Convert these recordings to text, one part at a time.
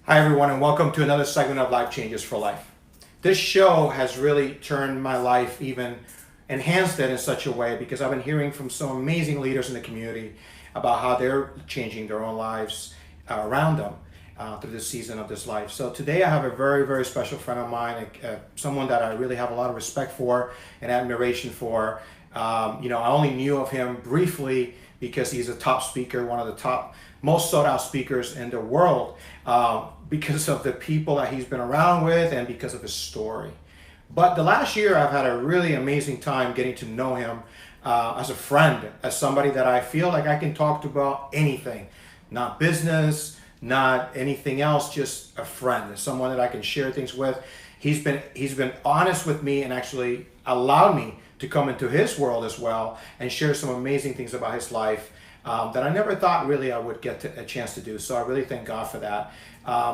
Hi everyone, and welcome to another segment of Life Changes for Life. This show has really turned my life, even enhanced it in such a way, because I've been hearing from some amazing leaders in the community about how they're changing their own lives around them through this season of this life. So today I have a very, very special friend of mine, someone that I really have a lot of respect for and admiration for. I only knew of him briefly because he's a top speaker, one of the top most sought out speakers in the world, because of the people that he's been around with and because of his story. But the last year I've had a really amazing time getting to know him as a friend, as somebody that I feel like I can talk to about anything, not business, not anything else, just a friend, someone that I can share things with. He's been honest with me and actually allowed me to come into his world as well and share some amazing things about his life that I never thought really I would get a chance to do. So I really thank God for that.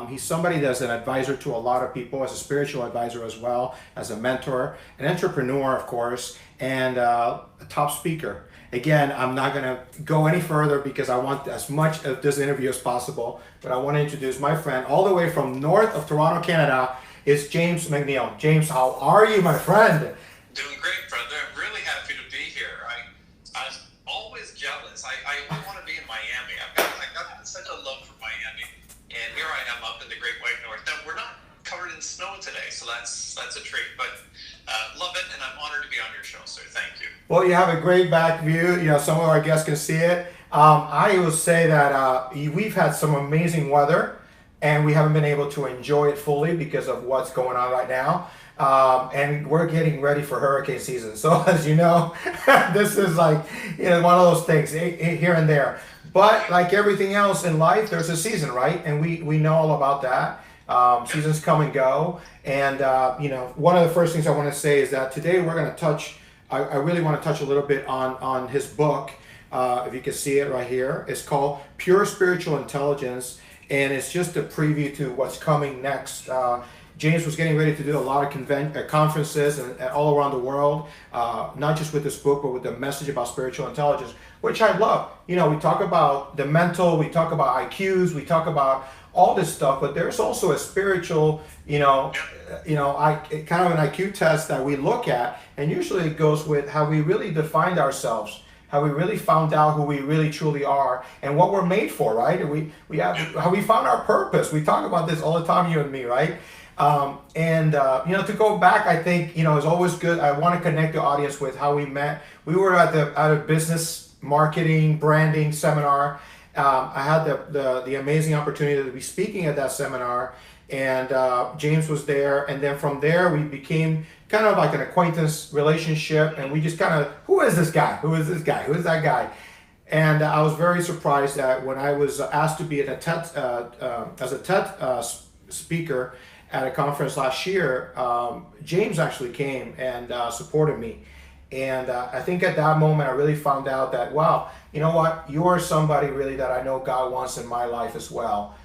He's somebody that's an advisor to a lot of people, as a spiritual advisor as well, as a mentor, an entrepreneur, of course, and a top speaker. Again, I'm not going to go any further because I want as much of this interview as possible, but I want to introduce my friend all the way from north of Toronto, Canada. It's James MacNeil. James, how are you, my friend? Doing great, brother. I'm really happy to be here. I'm always jealous. I want to be in Miami. I've got such a love for Miami, and here I am up in the Great White North. Now, we're not covered in snow today, so that's a treat. But love it, and I'm honored to be on your show, sir. Thank you. Well, you have a great back view. Some of our guests can see it. I will say that we've had some amazing weather, and we haven't been able to enjoy it fully because of what's going on right now. And we're getting ready for hurricane season. So as you know, this is like, one of those things here and there. But like everything else in life, there's a season, right? And we know all about that. Seasons come and go. And, one of the first things I want to say is that today we're going to touch, I really want to touch a little bit on his book. If you can see it right here, it's called Pure Spiritual Intelligence. And it's just a preview to what's coming next. James was getting ready to do a lot of conferences and all around the world, not just with this book, but with the message about spiritual intelligence, which I love. We talk about the mental, we talk about IQs, we talk about all this stuff, but there's also a spiritual, kind of an IQ test that we look at, and usually it goes with how we really defined ourselves, how we really found out who we really truly are and what we're made for, right? And we have how we found our purpose. We talk about this all the time, you and me, right? To go back, I think, is always good. I want to connect the audience with how we met. We were at a business marketing branding seminar. I had the amazing opportunity to be speaking at that seminar, and James was there. And then from there, we became kind of like an acquaintance relationship, and we just kind of, who is this guy? Who is this guy? Who is that guy? And I was very surprised that when I was asked to be at as a TED speaker at a conference last year, James actually came and supported me. And I think at that moment, I really found out that, wow, you know what? You are somebody really that I know God wants in my life as well,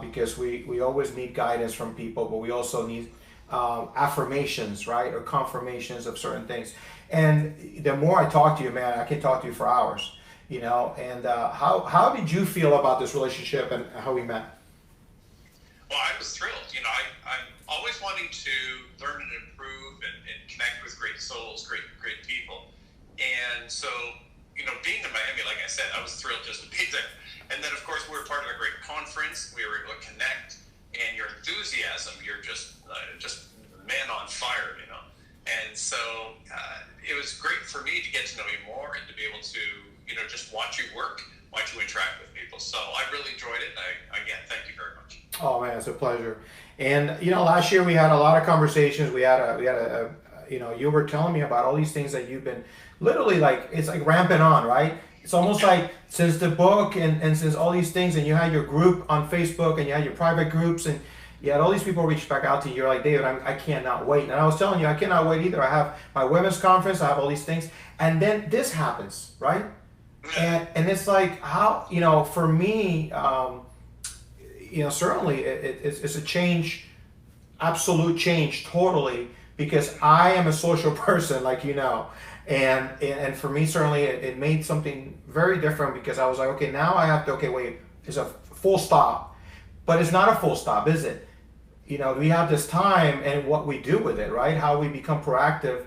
because we always need guidance from people, but we also need affirmations, right? Or confirmations of certain things. And the more I talk to you, man, I can talk to you for hours, and how did you feel about this relationship and how we met? Well, I was thrilled. I'm always wanting to learn and improve and connect with great souls, great people. And so, being in Miami, like I said, I was thrilled just to be there. And then, of course, we were part of a great conference. We were able to connect. And your enthusiasm, you're just man on fire, And so it was great for me to get to know you more and to be able to, just watch you work, watch you interact with people. So I really enjoyed it. Again, thank you very much. Oh man, it's a pleasure. And last year we had a lot of conversations. We had a you were telling me about all these things that you've been literally it's like ramping on, right? It's almost like since the book and since all these things, and you had your group on Facebook and you had your private groups and you had all these people reach back out to you. You're like, David, I cannot wait. And I was telling you, I cannot wait either. I have my women's conference, I have all these things. And then this happens, right? And it's like, how, for me, certainly it's a change, absolute change, totally, because I am a social person, like and for me, certainly, it made something very different because I was like, okay, now I have to, wait, there's a full stop. but it's not a full stop, is it? You know, we have this time and what we do with it, right? How we become proactive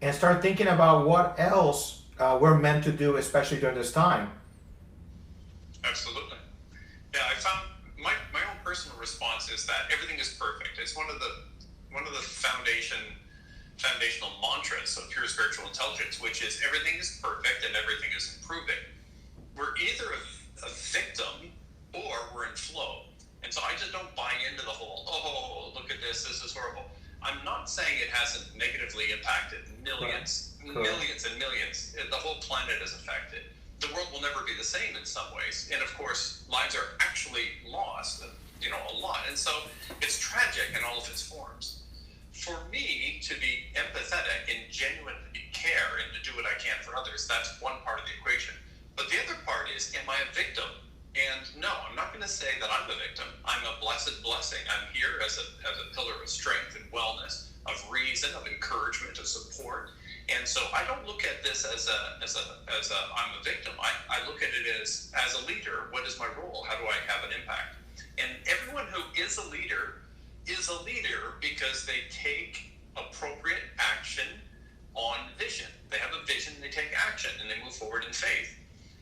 and start thinking about what else we're meant to do, especially during this time. Absolutely. Yeah, I found my own personal response is that everything is perfect. It's one of the foundational mantras of pure spiritual intelligence, which is everything is perfect and everything is improving. We're either a victim or we're in flow. And so I just don't buy into the whole, oh, look at this is horrible. I'm not saying it hasn't negatively impacted millions and millions. The whole planet is affected. The world will never be the same in some ways. And of course, lives are actually lost, you know, a lot. And so it's tragic in all of its forms. For me to be empathetic and genuinely care and to do what I can for others, that's one part of the equation. But the other part is, am I a victim? And no, I'm not going to say that I'm a victim. I'm a blessed blessing. I'm here as a pillar of strength and wellness, of reason, of encouragement, of support. And so I don't look at this as I'm a victim. I look at it as a leader. What is my role? How do I have an impact? And everyone who is a leader because they take appropriate action on vision. They have a vision, they take action, and they move forward in faith.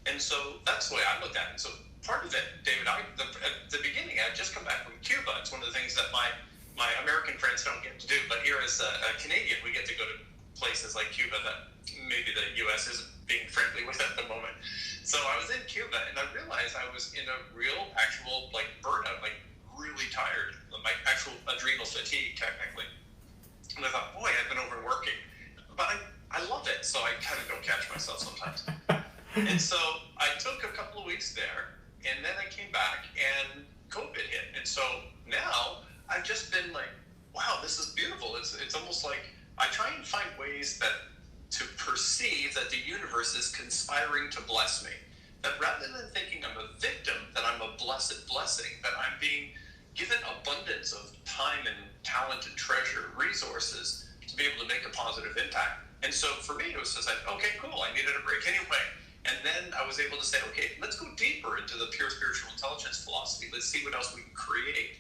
And so that's the way I look at it. So part of it, David, at the beginning, I had just come back from Cuba. It's one of the things that my American friends don't get to do. But here as a Canadian, we get to go to places like Cuba that maybe the U.S. isn't being friendly with at the moment. So I was in Cuba, and I realized I was in a real, actual, like, burnout, like, really tired. My actual adrenal fatigue, technically. And I thought, boy, I've been overworking. But I love it, so I kind of don't catch myself sometimes. And so I took a couple of weeks there, and then I came back, and COVID hit. And so now I've just been like, wow, this is beautiful. It's almost like I try and find ways to perceive that the universe is conspiring to bless me. That rather than thinking I'm a victim, that I'm a blessed blessing, that I'm being given abundance of time and talent and treasure, resources to be able to make a positive impact. And so for me, it was just like, okay, cool, I needed a break anyway. And then I was able to say, okay, let's go deeper into the pure spiritual intelligence philosophy. Let's see what else we can create.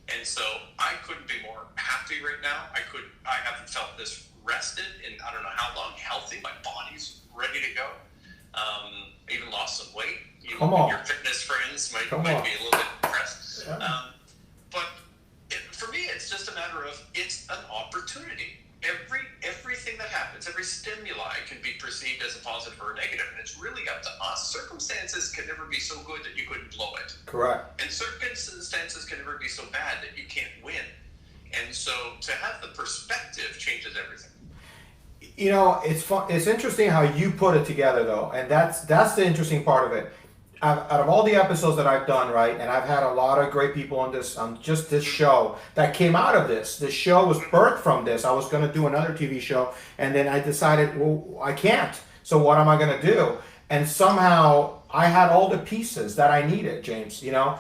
And so I couldn't be more happy right now. I haven't felt this rested in I don't know how long, healthy. My body's ready to go. I even lost some weight. Your fitness friends might be a little bit impressed. Yeah. But for me, it's just a matter of, it's an opportunity. Everything that happens, every stimuli can be perceived as a positive or a negative, and it's really up to us. Circumstances can never be so good that you couldn't blow it. Correct. And circumstances can never be so bad that you can't win. And so to have the perspective changes everything. You know, it's fun. It's interesting how you put it together, though, and that's the interesting part of it. Out of all the episodes that I've done, right, and I've had a lot of great people on just this show that came out of this. This show was birthed from this. I was going to do another TV show, and then I decided, well, I can't. So what am I going to do? And somehow I had all the pieces that I needed, James. You know,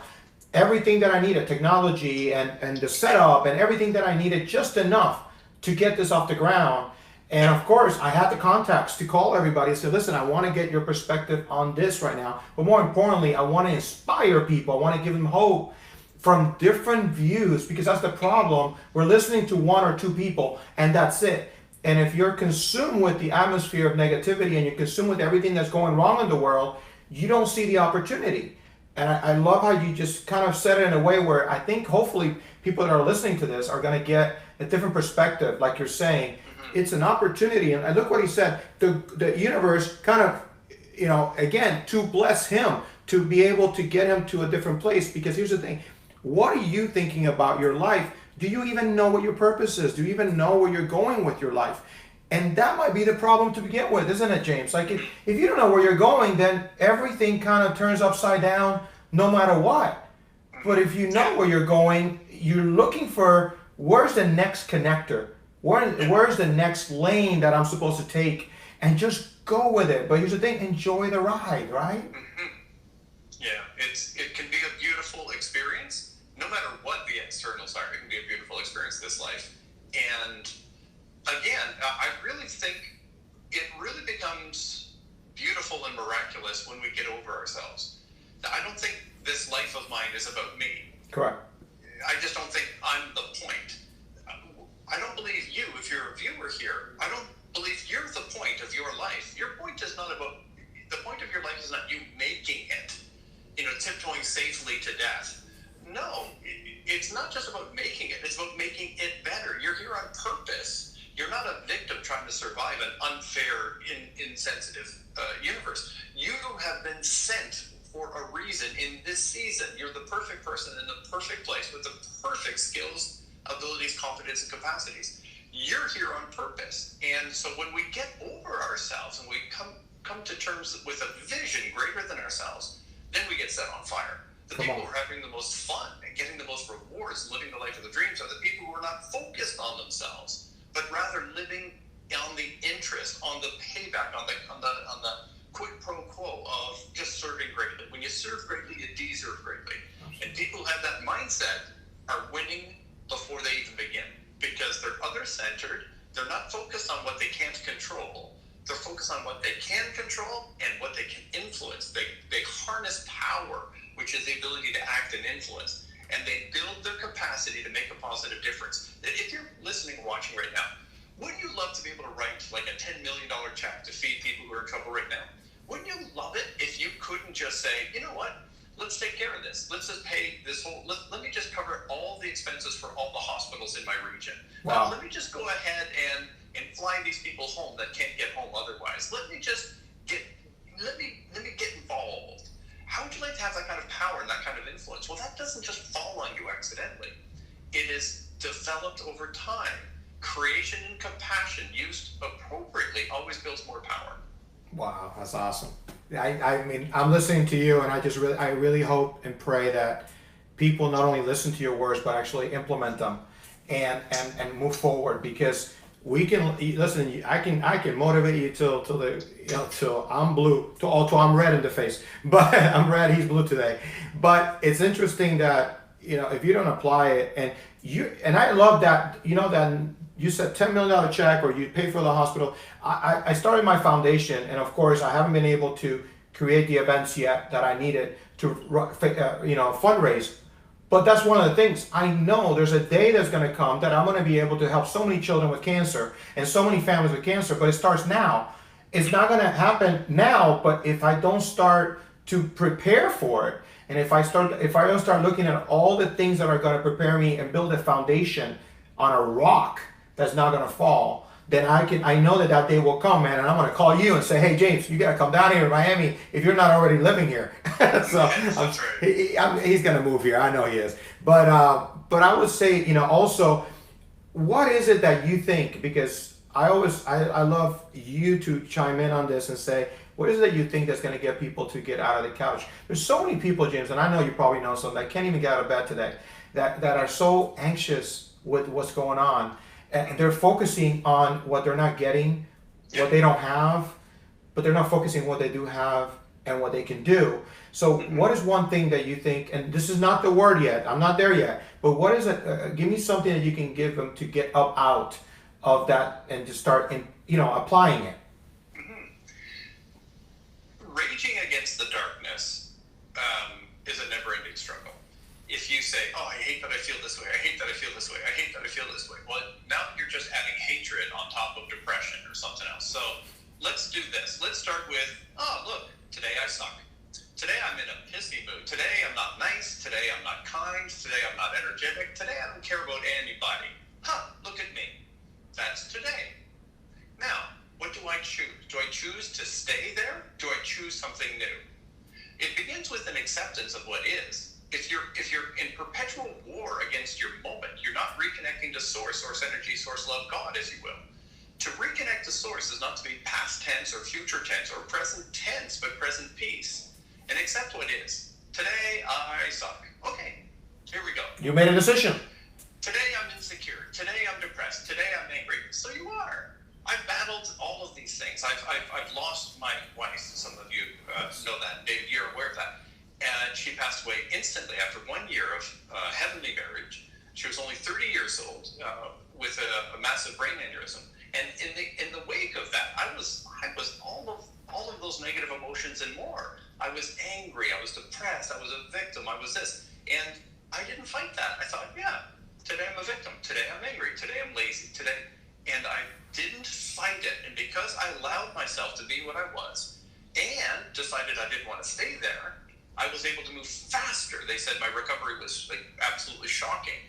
everything that I needed, technology and the setup and everything that I needed, just enough to get this off the ground. And of course, I had the contacts to call everybody and say, listen, I want to get your perspective on this right now. But more importantly, I want to inspire people. I want to give them hope from different views, because that's the problem. We're listening to one or two people, and that's it. And if you're consumed with the atmosphere of negativity and you're consumed with everything that's going wrong in the world, you don't see the opportunity. And I love how you just kind of said it in a way where I think hopefully people that are listening to this are going to get a different perspective, like you're saying. It's an opportunity, and look what he said. The universe kind of, you know, again, to bless him, to be able to get him to a different place. Because here's the thing, what are you thinking about your life? Do you even know what your purpose is? Do you even know where you're going with your life? And that might be the problem to begin with, isn't it, James? Like if you don't know where you're going, then everything kind of turns upside down no matter what. But if you know where you're going, you're looking for, where's the next connector? Where's the next lane that I'm supposed to take, and just go with it. But here's the thing, enjoy the ride, right? Mm-hmm. Yeah, it can be a beautiful experience, no matter what the externals are. It can be a beautiful experience this life. And again, I really think it really becomes beautiful and miraculous when we get over ourselves. Now, I don't think this life of mine is about me. Correct. I just don't think I'm the point. I don't believe you, if you're a viewer here, I don't believe you're the point of your life. Your point is not about, the point of your life is not you making it, tiptoeing safely to death. No, it's not just about making it. It's about making it better. You're here on purpose. You're not a victim trying to survive an unfair, insensitive universe. You have been sent for a reason in this season. You're the perfect person in the perfect place with the perfect skills, abilities, confidence, and capacities. You're here on purpose. And so when we get over ourselves and we come to terms with a vision greater than ourselves, then we get set on fire. The people who are having the most fun and getting the most rewards, living the life of their dreams, are the people who are not focused on themselves, but rather living on the interest, on the payback, on the quid pro quo of just serving greatly. When you serve greatly, you deserve greatly. And people who have that mindset are winning before they even begin, because they're other-centered. They're not focused on what they can't control. They're focused on what they can control and what they can influence. They harness power, which is the ability to act and influence, and they build their capacity to make a positive difference. If you're listening or watching right now, wouldn't you love to be able to write like a $10 million check to feed people who are in trouble right now? Wouldn't you love it if you couldn't just say, you know what, let's take care of this. Let's just pay this whole, let me just cover all the expenses for all the hospitals in my region. Wow. Let me just go ahead and fly these people home that can't get home otherwise. Let me get involved. How would you like to have that kind of power and that kind of influence? Well, that doesn't just fall on you accidentally. It is developed over time. Creation and compassion used appropriately always builds more power. Wow, that's awesome. I mean, I'm listening to you, and I really hope and pray that people not only listen to your words, but actually implement them and move forward, because we can listen. I can motivate you till I'm blue, till I'm red in the face. But I'm red. He's blue today. But it's interesting that if you don't apply it, and I love that that you said $10 million check, or you pay for the hospital. I started my foundation, and of course I haven't been able to create the events yet that I needed to fundraise. But that's one of the things. I know there's a day that's going to come that I'm going to be able to help so many children with cancer and so many families with cancer, but it starts now. It's not going to happen now, but if I don't start to prepare for it, and if I don't start looking at all the things that are going to prepare me and build a foundation on a rock that's not going to fall, then I know that day will come, man, and I'm going to call you and say, hey, James, you got to come down here to Miami if you're not already living here. So he's going to move here. I know he is. But I would say, also, what is it that you think, because I love you to chime in on this and say, what is it that you think that's going to get people to get out of the couch? There's so many people, James, and I know you probably know some that can't even get out of bed today, that are so anxious with what's going on. And they're focusing on what they're not getting, what they don't have, but they're not focusing what they do have and what they can do. So what is one thing that you think, and this is not the word yet, I'm not there yet, but what is it, give me something that you can give them to get up out of that and to start applying it. Raging against the darkness is a never-ending struggle. If you say, oh, I hate that I feel this way, I hate that I feel this way, I hate that I feel this way, well, now you're just adding hatred on top of depression or something else. So let's do this. Let's start with, oh, look, today I suck. Today I'm in a pissy mood. Today I'm not nice. Today I'm not kind. Today I'm not energetic. Today I don't care about anybody. Look at me. That's today. Now, what do I choose? Do I choose to stay there? Do I choose something new? It begins with an acceptance of what is. If you're in perpetual war against your moment, you're not reconnecting to source energy, source love, God, as you will. To reconnect to source is not to be past tense or future tense or present tense, but present peace. And accept what is. Today, I suck. Okay, here we go. You made a decision. Today, I'm insecure. Today, I'm depressed. Today, I'm angry. So you are. I've battled all of these things. I've lost my wife. Some of you know that. Dave, you're aware of that. And she passed away instantly after 1 year of heavenly marriage. She was only 30 years old with a massive brain aneurysm. And in the wake of that, I was all of those negative emotions and more. I was angry. I was depressed. I was a victim. I was this. And I didn't fight that. I thought, yeah, today I'm a victim. Today I'm angry. Today I'm lazy. And I didn't fight it. And because I allowed myself to be what I was and decided I didn't want to stay there, I was able to move faster. They said my recovery was like absolutely shocking.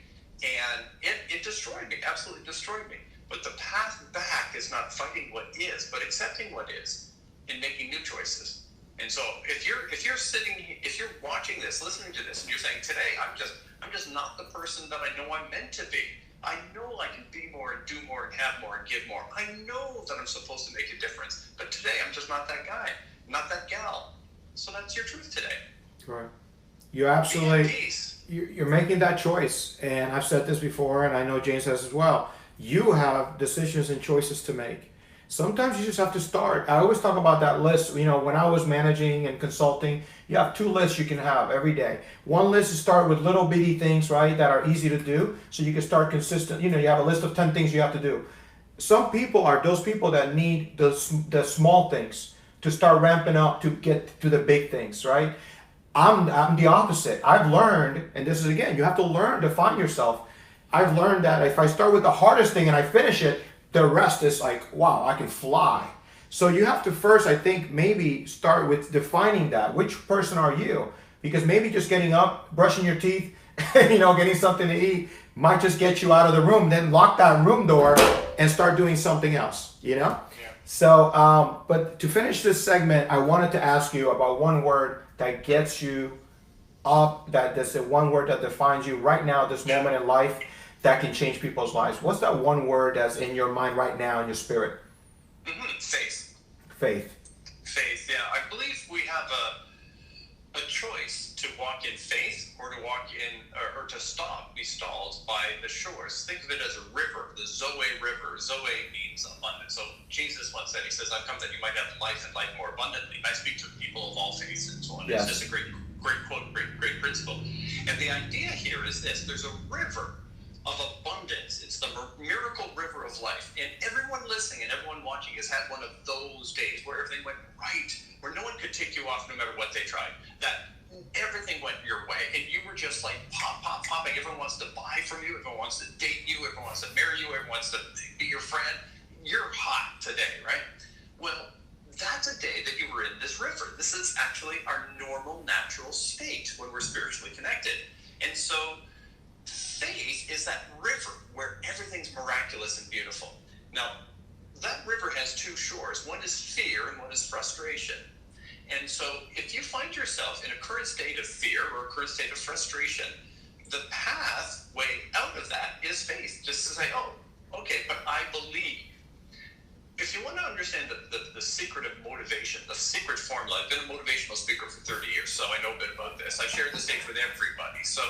And it destroyed me, absolutely destroyed me. But the path back is not fighting what is, but accepting what is and making new choices. And so if you're sitting, if you're watching this, listening to this, and you're saying, today I'm just not the person that I know I'm meant to be. I know I can be more and do more and have more and give more. I know that I'm supposed to make a difference, but today I'm just not that guy, not that gal. So that's your truth today. Correct. You absolutely, you're making that choice. And I've said this before, and I know James has as well. You have decisions and choices to make. Sometimes you just have to start. I always talk about that list. You know, when I was managing and consulting, you have 2 lists you can have every day. One list is start with little bitty things, right, that are easy to do. So you can start consistent. You know, you have a list of 10 things you have to do. Some people are those people that need the small things to start ramping up to get to the big things, right? I'm the opposite. I've learned, and this is again, you have to learn to find yourself. I've learned that if I start with the hardest thing and I finish it, the rest is like, wow, I can fly. So you have to first, I think, maybe start with defining that. Which person are you? Because maybe just getting up, brushing your teeth, you know, getting something to eat might just get you out of the room. Then lock that room door and start doing something else, you know? Yeah. So, but to finish this segment, I wanted to ask you about one word that gets you up, that's the one word that defines you right now, this moment in life, that can change people's lives. What's that one word that's in your mind right now, in your spirit? Faith. Faith. Faith, yeah. I believe we have a choice to walk in faith or to walk in, or to stop, be stalled by the shores. Think of it as a river, the Zoe River. Zoe means abundance. So Jesus once said, he says, I've come that you might have life and life more abundantly. And I speak to people of all faiths and so on. Yes. It's just a great quote, great principle. And the idea here is this: there's a river of abundance. It's the miracle river of life. And everyone listening and everyone watching has had one of those days where everything went right, where no one could take you off no matter what they tried. That everything went your way, and you were just like popping. Everyone wants to buy from you. Everyone wants to date you. Everyone wants to marry you. Everyone wants to be your friend. You're hot today, right? Well, that's a day that you were in this river. This is actually our normal, natural state when we're spiritually connected. And so faith is that river where everything's miraculous and beautiful. Now, that river has 2 shores. One is fear and one is frustration. And so if you find yourself in a current state of fear or a current state of frustration, the pathway out of that is faith. Just to say, oh, okay, but I believe. If you want to understand the secret of motivation, the secret formula, I've been a motivational speaker for 30 years, so I know a bit about this. I share the stage with everybody. So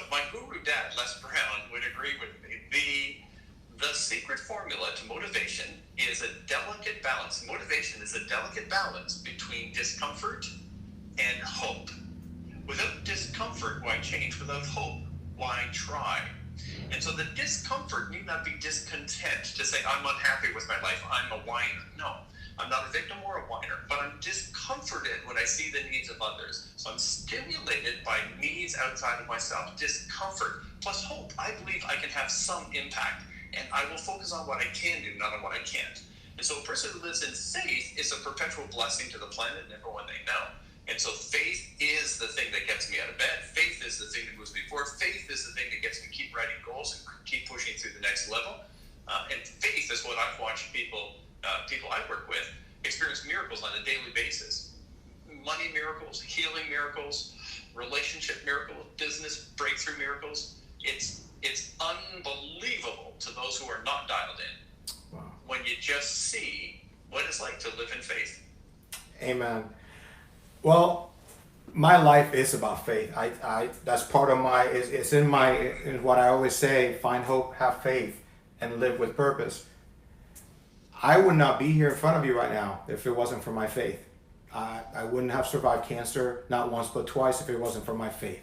my guru dad, Les Brown, would agree with me. The secret formula to motivation is a delicate balance. Motivation is a delicate balance between discomfort and hope. Without discomfort, why change? Without hope, why try? And so the discomfort need not be discontent to say, I'm unhappy with my life, I'm a whiner. No, I'm not a victim or a whiner, but I'm discomforted when I see the needs of others. So I'm stimulated by needs outside of myself, discomfort, plus hope. I believe I can have some impact, and I will focus on what I can do, not on what I can't. And so a person who lives in faith is a perpetual blessing to the planet and everyone they know. And so faith is the thing that gets me out of bed. Faith is the thing that moves me forward. Faith is the thing that gets me to keep writing goals and keep pushing through the next level. And faith is what I've watched people I work with experience miracles on a daily basis. Money miracles, healing miracles, relationship miracles, business breakthrough miracles. It's unbelievable to those who are not dialed in. Wow. When you just see what it's like to live in faith. Amen. Well, my life is about faith. I that's part of my, it's in what I always say: find hope, have faith, and live with purpose. I would not be here in front of you right now if it wasn't for my faith. I wouldn't have survived cancer, not once but twice, if it wasn't for my faith.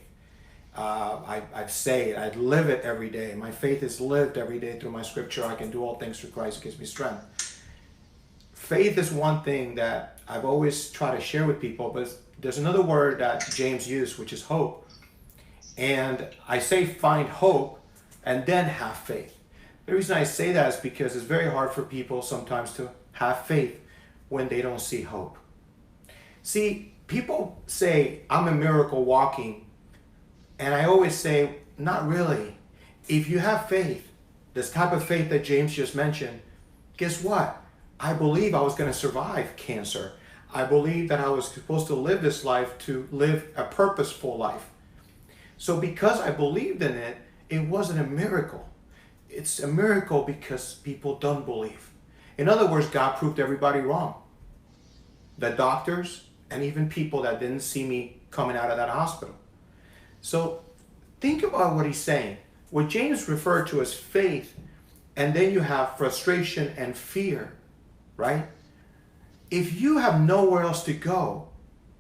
I say it, I live it every day. My faith is lived every day through my scripture. I can do all things through Christ who gives me strength. Faith is one thing that I've always tried to share with people, but there's another word that James used, which is hope. And I say find hope and then have faith. The reason I say that is because it's very hard for people sometimes to have faith when they don't see hope. See, people say, I'm a miracle walking. And I always say, not really. If you have faith, this type of faith that James just mentioned, guess what? I believe I was going to survive cancer. I believe that I was supposed to live this life to live a purposeful life. So because I believed in it, it wasn't a miracle. It's a miracle because people don't believe. In other words, God proved everybody wrong. The doctors and even people that didn't see me coming out of that hospital. So think about what he's saying. What James referred to as faith, and then you have frustration and fear, right? If you have nowhere else to go,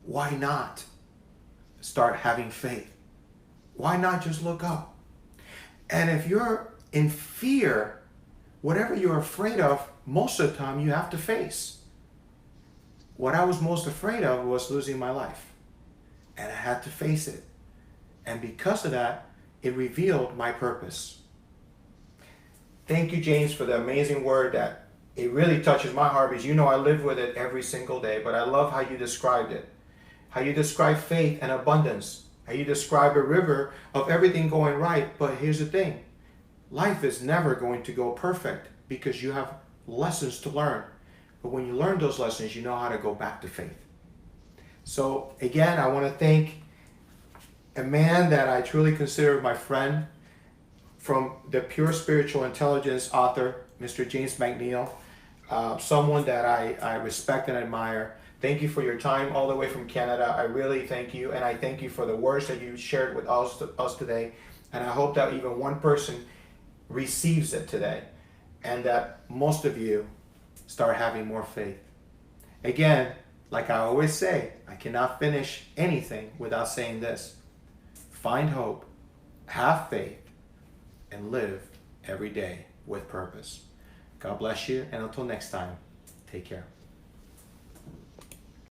why not start having faith? Why not just look up? And if you're in fear, whatever you're afraid of, most of the time you have to face. What I was most afraid of was losing my life. And I had to face it. And because of that, it revealed my purpose. Thank you, James, for the amazing word that it really touches my heart, because you know I live with it every single day. But I love how you described it. How you describe faith and abundance. How you describe a river of everything going right. But here's the thing. Life is never going to go perfect because you have lessons to learn. But when you learn those lessons, you know how to go back to faith. So again, I want to thank a man that I truly consider my friend, from the Pure Spiritual Intelligence author, Mr. James MacNeil, someone that I respect and admire. Thank you for your time all the way from Canada. I really thank you, and I thank you for the words that you shared with us today. And I hope that even one person receives it today, and that most of you start having more faith. Again, like I always say, I cannot finish anything without saying this. Find hope, have faith, and live every day with purpose. God bless you, and until next time, take care.